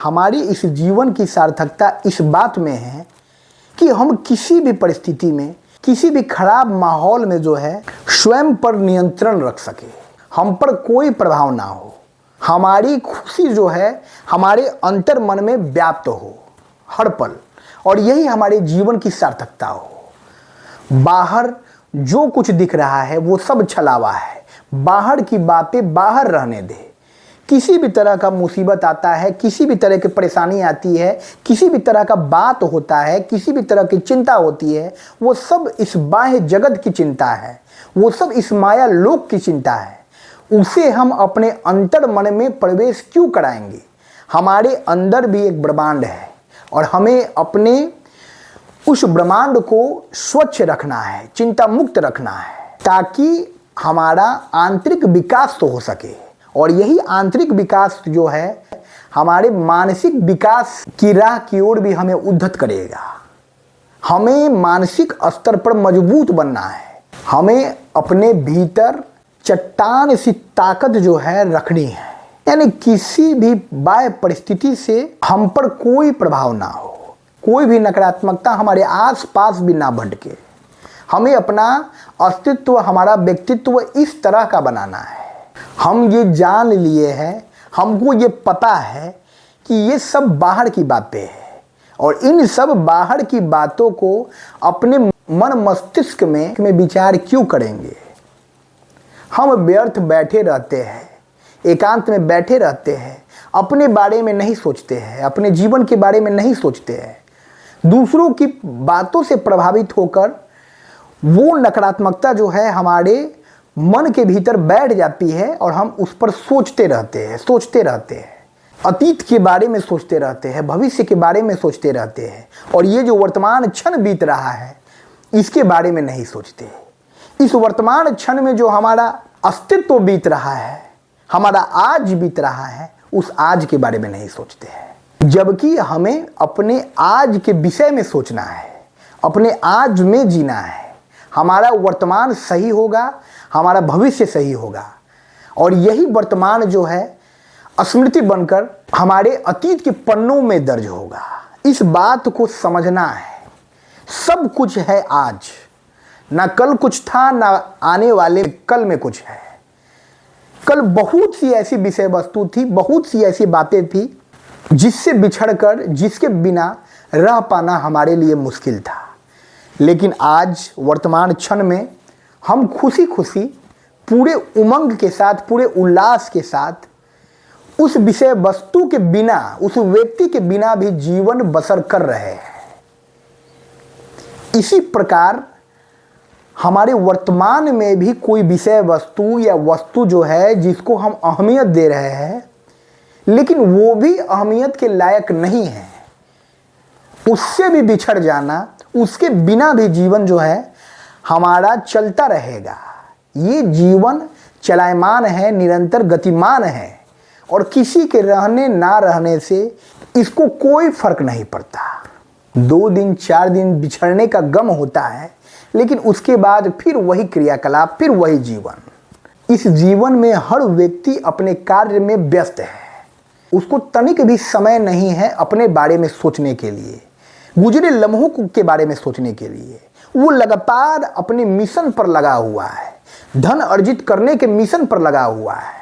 हमारी इस जीवन की सार्थकता इस बात में है कि हम किसी भी परिस्थिति में, किसी भी खराब माहौल में जो है स्वयं पर नियंत्रण रख सके, हम पर कोई प्रभाव ना हो, हमारी खुशी जो है हमारे अंतर मन में व्याप्त हो हर पल, और यही हमारे जीवन की सार्थकता हो। बाहर जो कुछ दिख रहा है वो सब छलावा है, बाहर की बातें बाहर रहने दे। किसी भी तरह का मुसीबत आता है, किसी भी तरह की परेशानी आती है, किसी भी तरह का बात होता है, किसी भी तरह की चिंता होती है, वो सब इस बाह्य जगत की चिंता है, वो सब इस माया लोक की चिंता है। उसे हम अपने अंतर मन में प्रवेश क्यों कराएंगे? हमारे अंदर भी एक ब्रह्मांड है और हमें अपने उस ब्रह्मांड को स्वच्छ रखना है, चिंता मुक्त रखना है, ताकि हमारा आंतरिक विकास तो हो सके। और यही आंतरिक विकास जो है हमारे मानसिक विकास की राह की ओर भी हमें उद्धत करेगा। हमें मानसिक स्तर पर मजबूत बनना है, हमें अपने भीतर चट्टान सी ताकत जो है रखनी है, यानी किसी भी बाह्य परिस्थिति से हम पर कोई प्रभाव ना हो, कोई भी नकारात्मकता हमारे आसपास भी ना भटके। हमें अपना अस्तित्व, हमारा व्यक्तित्व इस तरह का बनाना है। हम ये जान लिए हैं, हमको ये पता है कि ये सब बाहर की बातें हैं, और इन सब बाहर की बातों को अपने मन मस्तिष्क में विचार क्यों करेंगे? हम व्यर्थ बैठे रहते हैं, एकांत में बैठे रहते हैं, अपने बारे में नहीं सोचते हैं, अपने जीवन के बारे में नहीं सोचते हैं। दूसरों की बातों से प्रभावित होकर वो नकारात्मकता जो है हमारे मन के भीतर बैठ जाती है और हम उस पर सोचते रहते हैं, अतीत के बारे में सोचते रहते हैं, भविष्य के बारे में सोचते रहते हैं, और ये जो वर्तमान क्षण बीत रहा है इसके बारे में नहीं सोचते। इस वर्तमान क्षण में जो हमारा अस्तित्व बीत रहा है, हमारा आज बीत रहा है, उस आज के बारे में नहीं सोचते हैं। जबकि हमें अपने आज के विषय में सोचना है, अपने आज में जीना है। हमारा वर्तमान सही होगा, हमारा भविष्य सही होगा, और यही वर्तमान जो है स्मृति बनकर हमारे अतीत के पन्नों में दर्ज होगा। इस बात को समझना है, सब कुछ है आज, ना कल कुछ था, ना आने वाले कल में कुछ है। कल बहुत सी ऐसी विषय वस्तु थी, बहुत सी ऐसी बातें थी जिससे बिछड़कर, जिसके बिना रह पाना हमारे लिए मुश्किल था। लेकिन आज वर्तमान क्षण में हम खुशी खुशी, पूरे उमंग के साथ, पूरे उल्लास के साथ उस विषय वस्तु के बिना, उस व्यक्ति के बिना भी जीवन बसर कर रहे हैं। इसी प्रकार हमारे वर्तमान में भी कोई विषय वस्तु या वस्तु जो है जिसको हम अहमियत दे रहे हैं, लेकिन वो भी अहमियत के लायक नहीं है, उससे भी बिछड़ जाना, उसके बिना भी जीवन जो है हमारा चलता रहेगा। ये जीवन चलायमान है, निरंतर गतिमान है, और किसी के रहने ना रहने से इसको कोई फर्क नहीं पड़ता। 2 दिन 4 दिन बिछड़ने का गम होता है, लेकिन उसके बाद फिर वही क्रियाकलाप, फिर वही जीवन। इस जीवन में हर व्यक्ति अपने कार्य में व्यस्त है, उसको तनिक भी समय नहीं है अपने बारे में सोचने के लिए, गुजरे लम्हों के बारे में सोचने के लिए। वो लगातार अपने मिशन पर लगा हुआ है, धन अर्जित करने के मिशन पर लगा हुआ है।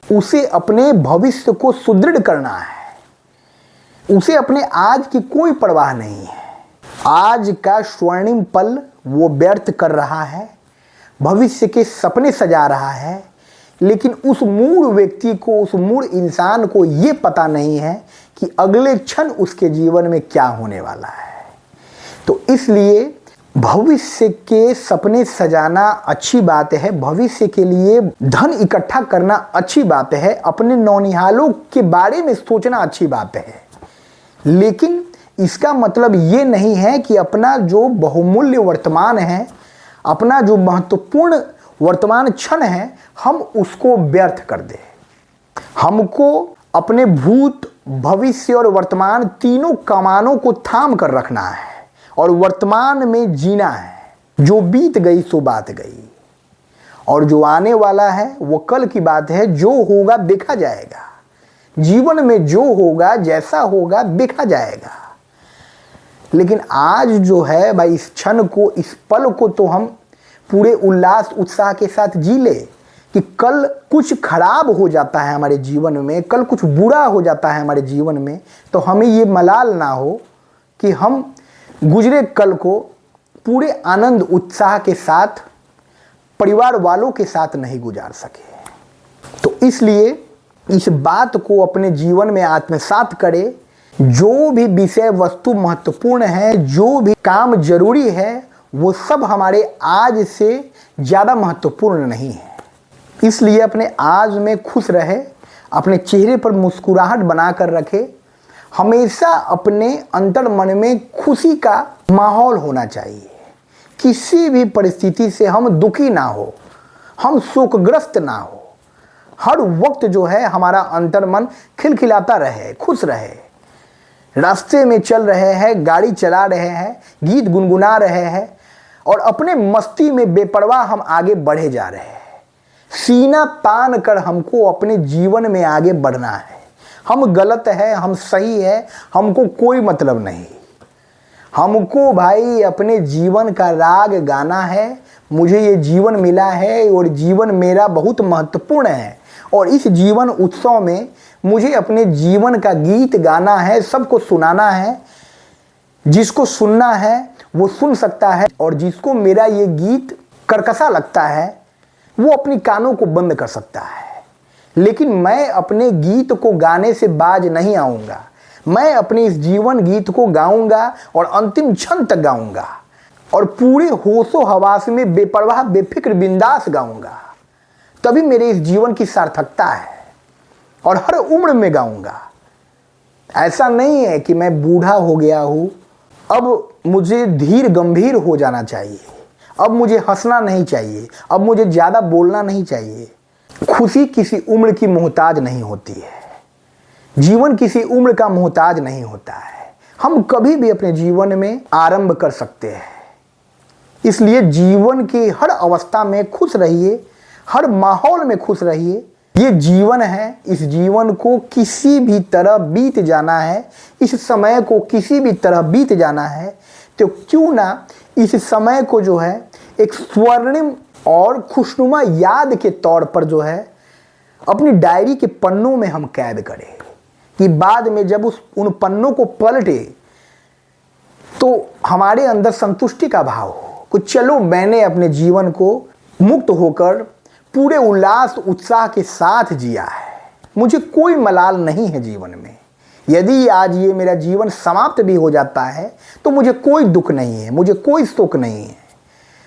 उसे अपने भविष्य को सुदृढ़ करना है, उसे अपने आज की कोई परवाह नहीं है। आज का स्वर्णिम पल वो व्यर्थ कर रहा है, भविष्य के सपने सजा रहा है, लेकिन उस मूढ़ व्यक्ति को, उस मूढ़ इंसान को ये पता नहीं है कि अगले क्षण उसके जीवन में क्या होने वाला है। तो इसलिए भविष्य के सपने सजाना अच्छी बात है, भविष्य के लिए धन इकट्ठा करना अच्छी बात है, अपने नौनिहालों के बारे में सोचना अच्छी बात है, लेकिन इसका मतलब ये नहीं है कि अपना जो बहुमूल्य वर्तमान है, अपना जो महत्वपूर्ण वर्तमान क्षण है, हम उसको व्यर्थ कर दें। हमको अपने भूत, भविष्य और वर्तमान तीनों कमानों को थाम कर रखना है और वर्तमान में जीना है। जो बीत गई सो बात गई, और जो आने वाला है वो कल की बात है, जो होगा देखा जाएगा। जीवन में जो होगा, जैसा होगा, देखा जाएगा। लेकिन आज जो है भाई, इस क्षण को, इस पल को तो हम पूरे उल्लास उत्साह के साथ जी ले कि कल कुछ खराब हो जाता है हमारे जीवन में, कल कुछ बुरा हो जाता है हमारे जीवन में, तो हमें ये मलाल ना हो कि हम गुजरे कल को पूरे आनंद उत्साह के साथ परिवार वालों के साथ नहीं गुजार सके। तो इसलिए इस बात को अपने जीवन में आत्मसात करें। जो भी विषय वस्तु महत्वपूर्ण है, जो भी काम जरूरी है, वो सब हमारे आज से ज़्यादा महत्वपूर्ण नहीं है। इसलिए अपने आज में खुश रहे, अपने चेहरे पर मुस्कुराहट बनाकर रखे। हमेशा अपने अंतर मन में खुशी का माहौल होना चाहिए। किसी भी परिस्थिति से हम दुखी ना हो, हम शोकग्रस्त ना हो। हर वक्त जो है हमारा अंतर मन खिलखिलाता रहे, खुश रहे। रास्ते में चल रहे हैं, गाड़ी चला रहे हैं, गीत गुनगुना रहे हैं और अपने मस्ती में बेपरवाह हम आगे बढ़े जा रहे हैं। सीना तान कर हमको अपने जीवन में आगे बढ़ना है। हम गलत है, हम सही है, हमको कोई मतलब नहीं। हमको भाई अपने जीवन का राग गाना है। मुझे ये जीवन मिला है और जीवन मेरा बहुत महत्वपूर्ण है और इस जीवन उत्सव में मुझे अपने जीवन का गीत गाना है, सबको सुनाना है। जिसको सुनना है वो सुन सकता है और जिसको मेरा ये गीत कर्कशा लगता है वो अपनी कानों को बंद कर सकता है। लेकिन मैं अपने गीत को गाने से बाज नहीं आऊँगा। मैं अपने इस जीवन गीत को गाऊंगा और अंतिम क्षण तक गाऊंगा और पूरे होशो हवास में बेपरवाह बेफिक्र बिंदास गाऊंगा। तभी मेरे इस जीवन की सार्थकता है और हर उम्र में गाऊंगा। ऐसा नहीं है कि मैं बूढ़ा हो गया हूँ, अब मुझे धीर गंभीर हो जाना चाहिए, अब मुझे हंसना नहीं चाहिए, अब मुझे ज़्यादा बोलना नहीं चाहिए। खुशी किसी उम्र की मोहताज नहीं होती है। जीवन किसी उम्र का मोहताज नहीं होता है। हम कभी भी अपने जीवन में आरंभ कर सकते हैं। इसलिए जीवन की हर अवस्था में खुश रहिए, हर माहौल में खुश रहिए। ये जीवन है, इस जीवन को किसी भी तरह बीत जाना है, इस समय को किसी भी तरह बीत जाना है। तो क्यों ना इस समय को जो है एक स्वर्णिम और खुशनुमा याद के तौर पर जो है अपनी डायरी के पन्नों में हम कैद करें कि बाद में जब उन पन्नों को पलटे तो हमारे अंदर संतुष्टि का भाव हो कि चलो मैंने अपने जीवन को मुक्त होकर पूरे उल्लास उत्साह के साथ जिया है। मुझे कोई मलाल नहीं है जीवन में। यदि आज ये मेरा जीवन समाप्त भी हो जाता है तो मुझे कोई दुख नहीं है, मुझे कोई शोक नहीं है।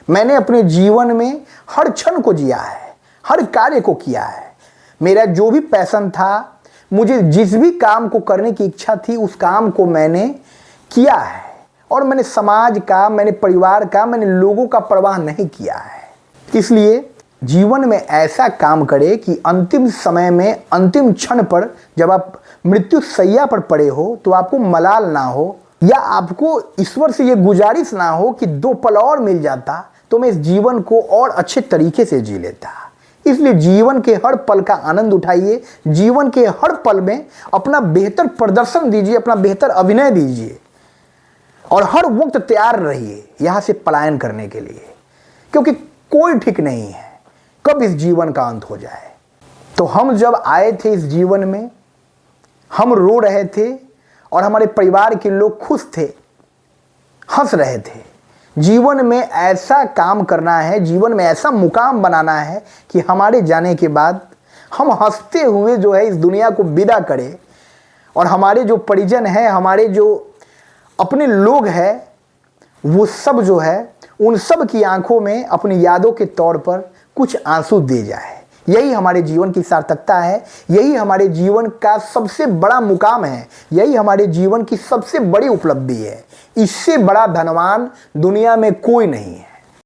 मैंने अपने जीवन में हर क्षण को जिया है, हर कार्य को किया है। मेरा जो भी पैशन था, मुझे जिस भी काम को करने की इच्छा थी, उस काम को मैंने किया है और मैंने समाज का, मैंने परिवार का, मैंने लोगों का परवाह नहीं किया है। इसलिए जीवन में ऐसा काम करें कि अंतिम समय में, अंतिम क्षण पर जब आप मृत्यु शैया पर पड़े हो तो आपको मलाल ना हो या आपको ईश्वर से ये गुजारिश ना हो कि 2 पल और मिल जाता तो मैं इस जीवन को और अच्छे तरीके से जी लेता। इसलिए जीवन के हर पल का आनंद उठाइए। जीवन के हर पल में अपना बेहतर प्रदर्शन दीजिए, अपना बेहतर अभिनय दीजिए और हर वक्त तैयार रहिए यहाँ से पलायन करने के लिए, क्योंकि कोई ठीक नहीं है कब इस जीवन का अंत हो जाए। तो हम जब आए थे इस जीवन में, हम रो रहे थे और हमारे परिवार के लोग खुश थे, हंस रहे थे। जीवन में ऐसा काम करना है, जीवन में ऐसा मुकाम बनाना है कि हमारे जाने के बाद हम हंसते हुए जो है इस दुनिया को विदा करें और हमारे जो परिजन हैं, हमारे जो अपने लोग हैं, वो सब जो है उन सब की आंखों में अपनी यादों के तौर पर कुछ आंसू दे जाए। यही हमारे जीवन की सार्थकता है, यही हमारे जीवन का सबसे बड़ा मुकाम है, यही हमारे जीवन की सबसे बड़ी उपलब्धि है। इससे बड़ा धनवान दुनिया में कोई नहीं है।